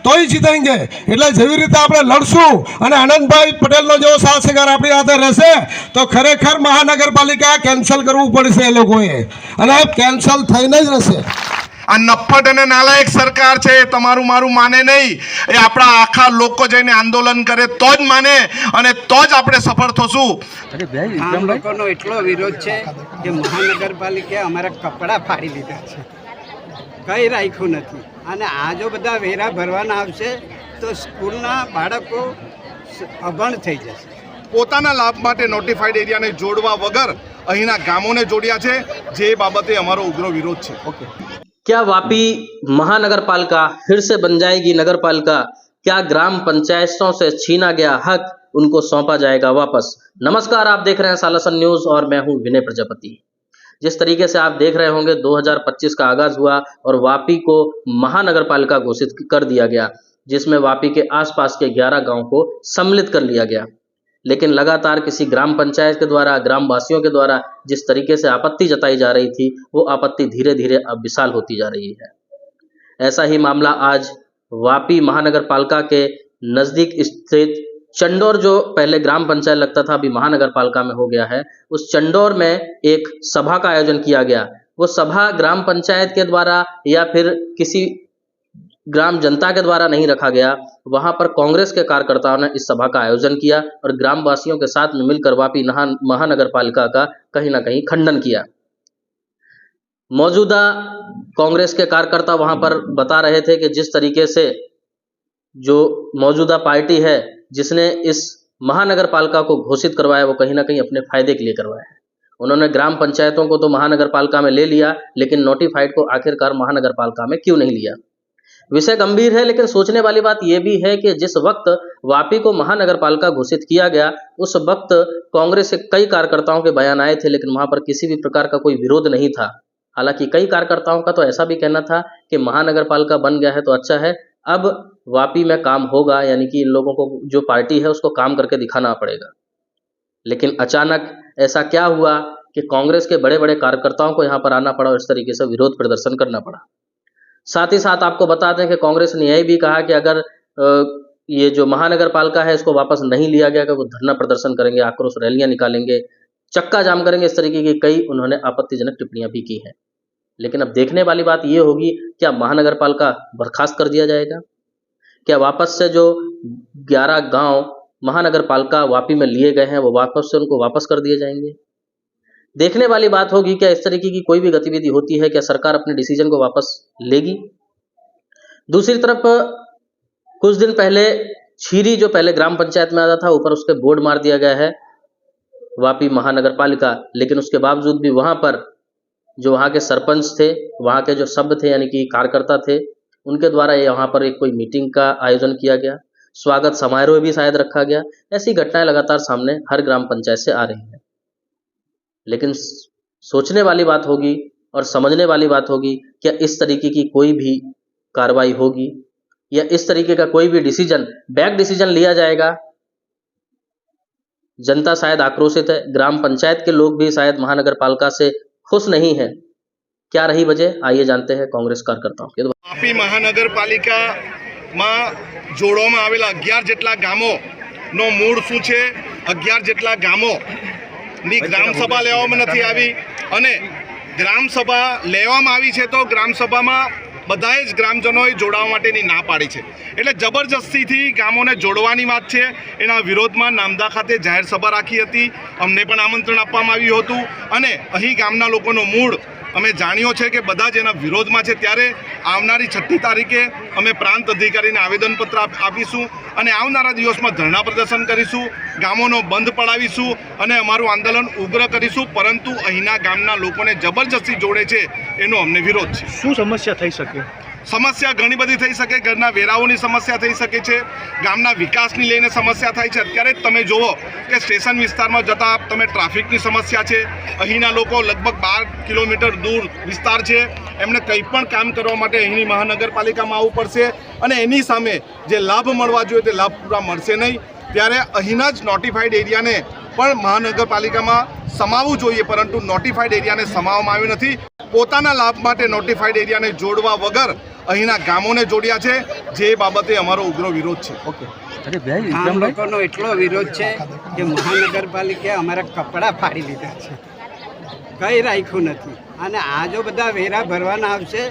તો ही જીતેંગે। એટલે જેવી રીતે આપણે લડશું અને આનંદભાઈ પટેલનો જેવો સાથ સહકાર આપણી સાથે રહેશે તો ખરેખર મહાનગરપાલિકા કેન્સલ કરવું પડશે એ લોકોએ, અને કેન્સલ થઈને જ રહેશે। આ નફ્ફટ અને નાલાયક સરકાર છે, તમારું મારું માને નહીં, એ આપણા આખા લોકો જઈને આંદોલન કરે તો જ માને અને તો જ આપણે સફળ થશું। આમ લોકોનો એટલો વિરોધ છે કે મહાનગરપાલિકાએ અમારા કપડાં ફાડી લીધા છે, કંઈ રાખ્યું નથી। અને આ જો બધા વેરા ભરવાના આવશે તો સ્કૂલના બાળકો અભણ થઈ જશે। પોતાના લાભ માટે નોટિફાઈડ એરિયાને જોડવા વગર અહીંના ગામોને જોડ્યા છે, જે બાબતે અમારો ઉગ્ર વિરોધ છે। क्या वापी महानगर पालिका फिर से बन जाएगी नगर पालिका? क्या ग्राम पंचायतों से छीना गया हक उनको सौंपा जाएगा वापस? नमस्कार, आप देख रहे हैं सालासन न्यूज और मैं हूं विनय प्रजापति। जिस तरीके से आप देख रहे होंगे 2025 का आगाज हुआ और वापी को महानगर पालिका घोषित कर दिया गया, जिसमें वापी के आसपास के 11 गांव को सम्मिलित कर लिया गया। लेकिन लगातार किसी ग्राम पंचायत के द्वारा, ग्रामवासियों के द्वारा जिस तरीके से आपत्ति जताई जा रही थी, वो आपत्ति धीरे धीरे अब विशाल होती जा रही है। ऐसा ही मामला आज वापी महानगर पालिका के नजदीक स्थित चंडोर, जो पहले ग्राम पंचायत लगता था, अभी महानगर पालिका में हो गया है, उस चंडोर में एक सभा का आयोजन किया गया। वो सभा ग्राम पंचायत के द्वारा या फिर किसी ग्राम जनता के द्वारा नहीं रखा गया, वहां पर कांग्रेस के कार्यकर्ताओं ने इस सभा का आयोजन किया और ग्रामवासियों के साथ में मिलकर वापी महानगर पालिका का कहीं ना कहीं खंडन किया। मौजूदा कांग्रेस के कार्यकर्ता वहां पर बता रहे थे कि जिस तरीके से जो मौजूदा पार्टी है जिसने इस महानगर पालिका को घोषित करवाया, वो कहीं ना कहीं अपने फायदे के लिए करवाया है। उन्होंने ग्राम पंचायतों को तो महानगर पालिका में ले लिया, लेकिन नोटिफाइड को आखिरकार महानगर पालिका में क्यों नहीं लिया? विषय गंभीर है, लेकिन सोचने वाली बात यह भी है कि जिस वक्त वापी को महानगर पालिका घोषित किया गया, उस वक्त कांग्रेस के कई कार्यकर्ताओं के बयान आए थे, लेकिन वहां पर किसी भी प्रकार का कोई विरोध नहीं था। हालांकि कई कार्यकर्ताओं का तो ऐसा भी कहना था कि महानगर पालिका बन गया है तो अच्छा है, अब वापी में काम होगा, यानी कि इन लोगों को जो पार्टी है उसको काम करके दिखाना पड़ेगा। लेकिन अचानक ऐसा क्या हुआ कि कांग्रेस के बड़े बड़े कार्यकर्ताओं को यहाँ पर आना पड़ा और इस तरीके से विरोध प्रदर्शन करना पड़ा। साथ ही साथ आपको बता दें कि कांग्रेस ने यह भी कहा कि अगर ये जो महानगर पालिका है इसको वापस नहीं लिया गया, कि वो धरना प्रदर्शन करेंगे, आक्रोश रैलियां निकालेंगे, चक्का जाम करेंगे। इस तरीके की कई उन्होंने आपत्तिजनक टिप्पणियां भी की हैं। लेकिन अब देखने वाली बात यह होगी, क्या महानगर पालिका बर्खास्त कर दिया जाएगा? क्या वापस से जो 11 गांव महानगर पालिका वापी में लिए गए हैं वो वापस से उनको वापस कर दिए जाएंगे? देखने वाली बात होगी। क्या इस तरीके की कोई भी गतिविधि होती है, क्या सरकार अपने डिसीजन को वापस लेगी? दूसरी तरफ कुछ दिन पहले छीरी, जो पहले ग्राम पंचायत में आता था, ऊपर उसके बोर्ड मार दिया गया है वापी महानगर पालिका, लेकिन उसके बावजूद भी वहां पर जो वहां के सरपंच थे, वहां के जो सभ्य थे, यानी कि कार्यकर्ता थे, उनके द्वारा यहाँ पर एक कोई मीटिंग का आयोजन किया गया, स्वागत समारोह भी शायद रखा गया। ऐसी घटनाएं लगातार सामने हर ग्राम पंचायत से आ रही हैं। लेकिन सोचने वाली बात होगी और समझने वाली बात होगी, क्या इस तरीके की कोई भी कार्रवाई होगी या इस तरीके का कोई भी डिसीजन, बैक डिसीजन लिया जाएगा? जनता शायद आक्रोशित है, ग्राम पंचायत के लोग भी शायद महानगर पालिका से खुश नहीं है। क्या रही वजह, आइए जानते हैं कांग्रेस कार्यकर्ताओं के। वापी महानगर पालिका में जोड़वामां आवेला 11 જેટલા ગામોનો મૂળ શું છે? 11 જેટલા ગામોની ગ્રામસભા લેવામાં નથી આવી, અને ગ્રામસભા લેવામાં આવી છે તો ગ્રામસભામાં બધાએ જ ગ્રામજનોએ જોડાવા માટેની ના પાડી છે। એટલે જબરજસ્તીથી ગામોને જોડવાની વાત છે। એના વિરોધમાં નામદા ખાતે જાહેર સભા રાખી હતી, અમને પણ આમંત્રણ આપવામાં આવ્યું હતું, અને અહીં ગામના લોકોનો મૂળ અમે જાણ્યો છે કે બધા જ એના વિરોધમાં છે। ત્યારે આવનારી 6મી તારીખે અમે પ્રાંત અધિકારીને આવેદનપત્ર આપીશું અને આવનારા દિવસમાં ધરણા પ્રદર્શન કરીશું, ગામોનો બંધ પડાવીશું અને અમારું આંદોલન ઉગ્ર કરીશું। પરંતુ અહીંના ગામના લોકોને જબરજસ્તી જોડે છે એનો અમને વિરોધ છે। શું સમસ્યા થઈ શકે? સમસ્યા ઘણી બધી થઈ શકે। ઘરના વેરાઓની સમસ્યા થઈ શકે છે, ગામના વિકાસની લઈને સમસ્યા થાય છે। અત્યારે તમે જુઓ કે સ્ટેશન વિસ્તારમાં જતાં તમે ટ્રાફિકની સમસ્યા છે। અહીંના લોકો લગભગ 12 કિલોમીટર દૂર વિસ્તાર છે, એમને કંઈ પણ કામ કરવા માટે અહીંની મહાનગરપાલિકામાં આવવું પડશે અને એની સામે જે લાભ મળવા જોઈએ તે લાભ પૂરા મળશે નહીં। ત્યારે અહીંના જ નોટિફાઈડ એરિયાને પણ મહાનગરપાલિકામાં સમાવવું જોઈએ, પરંતુ નોટિફાઈડ એરિયાને સમાવવામાં આવ્યું નથી। પોતાના લાભ માટે નોટિફાઈડ એરિયાને જોડવા વગર અહીંના ગામોને જોડ્યા છે, જે બાબતે અમારો ઉગ્ર વિરોધ છે. ગામ લોકોનો એટલો વિરોધ છે કે મહાનગરપાલિકાએ અમારા કપડાં ફાડી લીધા છે, કંઈ રાખ્યું નથી. અને આ જો બધા વેરા ભરવાના આવશે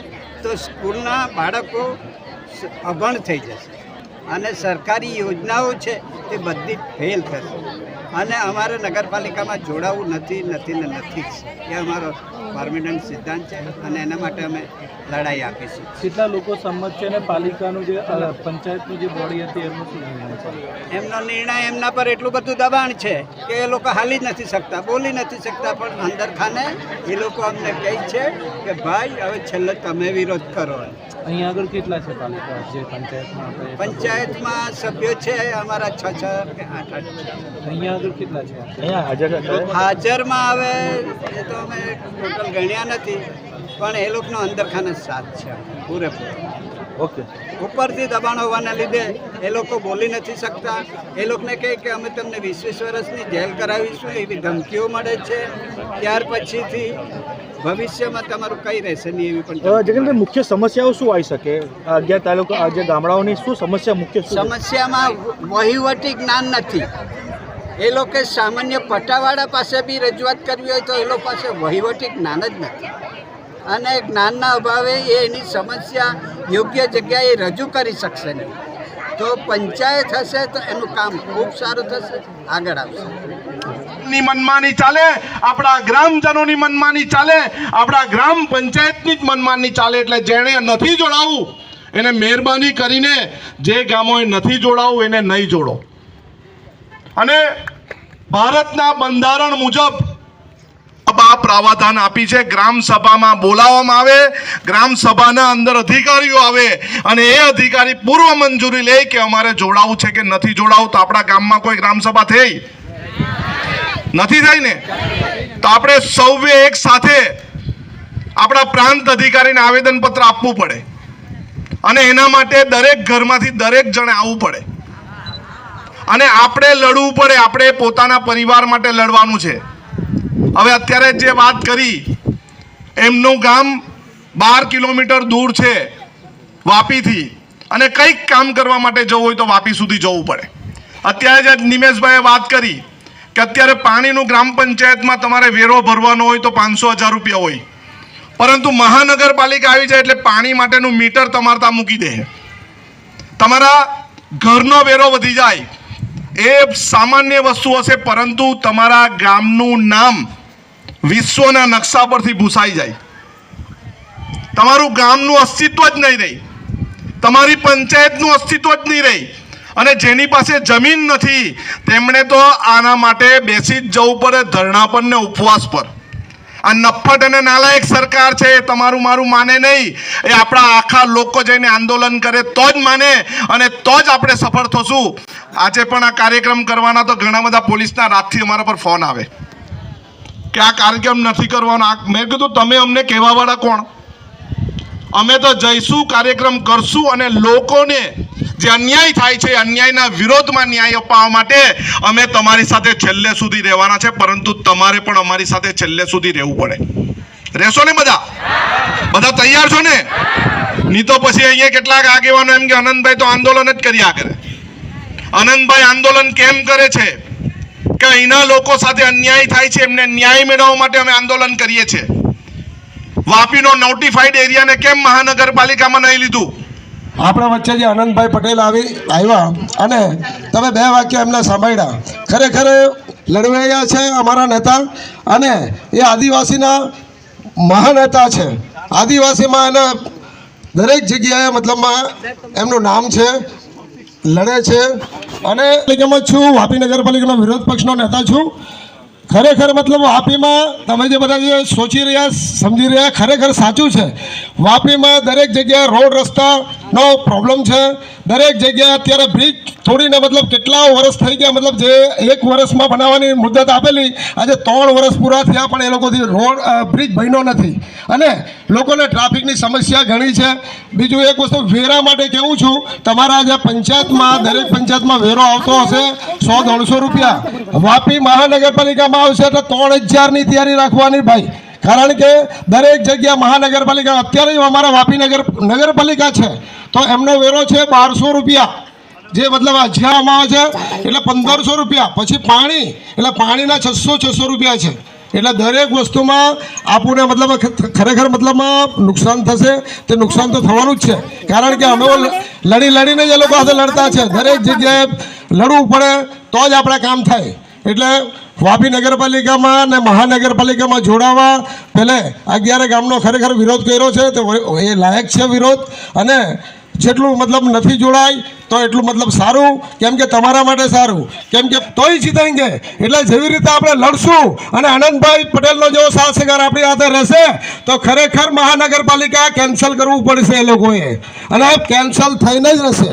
તો સ્કૂલના બાળકો અભણ થઈ જશે અને સરકારી યોજનાઓ છે તે બધી ફેલ થશે. અને અમારે નગરપાલિકામાં જોડાવું નથી ને નથી જ. એ અમારો પરમિનન્ટ સિદ્ધાંત છે અને એના માટે અમે લડાઈ આપીશું. કેટલા લોકો સંમત છે અને પાલિકાનું જે પંચાયતનું જે બોડી હતી એમનું શું નિર્ણય છે? એમનો નિર્ણય એમના પર એટલું બધું દબાણ છે કે એ લોકો હાલી જ નથી શકતા, બોલી નથી શકતા. પણ અંદર ખાને એ લોકો અમને કહે છે કે ભાઈ હવે છેલ્લે તમે વિરોધ કરો. અહીંયા આગળ કેટલા છે પાલિકા જે પંચાયતમાં આપણે? પંચાયતમાં સભ્યો છે અમારા 6 કે 8 છે. અહીંયા આગળ કેટલા છે અહીંયા હાજર? હાજરમાં હવે એ તો અમે ટોટલ ગણ્યા નથી, પણ એ લોકોનો અંદર ખાને સાથ છે પૂરેપૂરો. ઓકે. ઉપરથી દબાણ હોવાના લીધે એ લોકો બોલી નથી શકતા. એ લોકોને કહે કે અમે તમને 20 વર્ષની જેલ કરાવીશું એવી ધમકીઓ મળે છે. ત્યાર પછીથી ભવિષ્યમાં તમારું કઈ રહેશે નહીં એવી પણ જગનભાઈ, મુખ્ય સમસ્યાઓ શું આવી શકે? 11 તાલુકા જે ગામડાઓની શું સમસ્યા મુખ્ય શું? સમસ્યામાં વહીવટી જ્ઞાન નથી. એ લોકો સામાન્ય પટ્ટાવાળા પાસે બી રજૂઆત કરવી હોય તો એ લોકો પાસે વહીવટી જ્ઞાન જ નથી. અને જ્ઞાનના અભાવે એ એની સમસ્યા યોગ્ય જગ્યાએ રજૂ કરી શકશે નહીં. તો પંચાયત હશે તો એનું કામ ખૂબ સારું થશે, આગળ આવશે. ની મનમાની ચાલે, આપણા ગ્રામજનોની મનમાની ચાલે, આપણા ગ્રામ પંચાયતની જ મનમાની ચાલે. એટલે જેણે નથી જોડાવું એને મહેરબાની કરીને, જે ગામોએ નથી જોડાવું એને નહીં જોડો. અને ભારતના બંધારણ મુજબ આ પ્રાવધાન આપી છે, ગ્રામ સભામાં બોલાવવામાં આવે, ગ્રામ સભાના અંદર અધિકારીઓ આવે અને એ અધિકારી પૂર્વ મંજૂરી લે કે અમારે જોડાવું છે કે નથી જોડાવું. તો આપણા ગામમાં કોઈ ગ્રામ સભા થઈ નથી થઈ ને? તો આપણે સૌએ એક સાથે આપણા પ્રાંત અધિકારીને આવેદનપત્ર આપવું પડે અને એના માટે દરેક ઘરમાંથી દરેક જણે આવવું પડે અને આપણે લડવું પડે. આપણે પોતાના પરિવાર માટે લડવાનું છે. હવે અત્યારે જે વાત કરી, એમનું ગામ 12 કિલોમીટર દૂર છે વાપીથી અને કંઈક કામ કરવા માટે જવું હોય તો વાપી સુધી જવું પડે. અત્યારે જે નિમેશભાઈએ વાત કરી કે અત્યારે પાણીનું ગ્રામ પંચાયતમાં તમારે વેરો ભરવાનો હોય તો 500,000 રૂપિયા હોય, પરંતુ મહાનગરપાલિકા આવી જાય એટલે પાણી માટેનું મીટર તમારે ત્યાં મૂકી દે, તમારા ઘરનો વેરો વધી જાય. એ સામાન્ય વસ્તુ હશે, પરંતુ તમારા ગામનું નામ વિશ્વના નકશા પરથી ભૂસાઈ જાય. તમારું ગામનું અસ્તિત્વ જ નહીં રહી, તમારી પંચાયતનું અસ્તિત્વ જ નહીં રહી. અને જેની પાસે જમીન નથી તેમણે તો આના માટે બેસી જ જવું પડે, ધરણા પર ને ઉપવાસ પર. આ નફ્ફટ અને નાલાયક સરકાર છે, એ તમારું મારું માને નહીં. એ આપણા આખા લોકો જઈને આંદોલન કરે તો જ માને અને તો જ આપણે સફળ થશું. આજે પણ આ કાર્યક્રમ કરવાના તો ઘણા બધા પોલીસના રાતથી અમારા પર ફોન આવે કે આ કાર્યક્રમ નથી કરવાનો. મેં કીધું તમે અમને કહેવાવાળા કોણ? અમે તો જઈશું, કાર્યક્રમ કરશું અને લોકોને જે અન્યાય થાય છે અન્યાયના વિરોધમાં ન્યાય અપાવવા માટે અમે તમારી સાથે છેલ્લે સુધી રહેવાના છે. પરંતુ તમારે પણ અમારી સાથે છેલ્લે સુધી રહેવું પડે. રહેશો ને બધા? બધા તૈયાર છો ને? નહીં તો પછી અહીંયા કેટલાક આગેવાનો એમ કે આનંદભાઈ તો આંદોલન જ કર્યા કરે. આનંદભાઈ આંદોલન કેમ કરે છે કે અહીંના લોકો સાથે અન્યાય થાય છે, એમને ન્યાય મેળવવા માટે અમે આંદોલન કરીએ છીએ. વાપીનો નોટિફાઈડ એરિયાને કેમ મહાનગરપાલિકામાં નહીં લીધું? આપણા વચ્ચે જે આનંદભાઈ પટેલ આવ્યા અને તમે 2 વાક્ય એમના સાંભળ્યા. ખરેખર લડવૈયા છે અમારા નેતા અને એ આદિવાસીના મહાનેતા છે. આદિવાસીમાં એને દરેક જગ્યાએ મતલબમાં એમનું નામ છે, લડે છે. અને પાલિકામાં છું, વાપી નગરપાલિકાનો વિરોધ પક્ષનો નેતા છું. ખરેખર મતલબ વાપીમાં તમે જે બધા જે સોચી રહ્યા સમજી રહ્યા, ખરેખર સાચું છે. વાપીમાં દરેક જગ્યાએ રોડ રસ્તાનો પ્રોબ્લેમ છે. દરેક જગ્યાએ અત્યારે બ્રિજ થોડીને મતલબ કેટલા વર્ષ થઈ ગયા, મતલબ જે 1 વર્ષમાં બનાવવાની મુદત આપેલી આજે 3 વર્ષ પૂરા થયા પણ એ લોકોથી રોડ બ્રિજ બન્યો નથી. અને લોકોને ટ્રાફિકની સમસ્યા ઘણી છે. બીજું એક વસ્તુ વેરા માટે કહેવું છું, તમારા જે પંચાયતમાં દરેક પંચાયતમાં વેરો આવતો હશે 100-150 રૂપિયા. વાપી મહાનગરપાલિકામાં આવશે એટલે 3000ની તૈયારી રાખવાની ભાઈ. કારણ કે દરેક જગ્યા મહાનગરપાલિકા અત્યારે અમારા વાપી નગરપાલિકા છે તો એમનો વેરો છે 1200 રૂપિયા, જે મતલબ જ્યાં આવે છે એટલે 1500 રૂપિયા, પછી પાણી એટલે પાણીના 600 રૂપિયા છે. એટલે દરેક વસ્તુમાં આપણને મતલબ ખરેખર મતલબમાં નુકસાન થશે, તે નુકસાન તો થવાનું જ છે, કારણ કે અમે લડીને જ એ લોકો સાથે લડતા છે. દરેક જગ્યાએ લડવું પડે તો જ આપણે કામ થાય. એટલે વાપી નગરપાલિકામાં અને મહાનગરપાલિકામાં જોડાવા પહેલે 11 ગામનો ખરેખર વિરોધ કર્યો છે, તો એ લાયક છે વિરોધ. અને જેટલું મતલબ નથી જોડાય તો એટલું મતલબ સારું, કેમ કે તમારા માટે સારું, કેમ કે તોય જીતેંગે. એટલે જેવી રીતે આપણે લડશું અને આનંદભાઈ પટેલનો જેવો સાથ સહકાર આપણી સાથે રહેશે તો ખરેખર મહાનગરપાલિકા કેન્સલ કરવું પડશે એ લોકોએ, અને કેન્સલ થઈને જ રહેશે.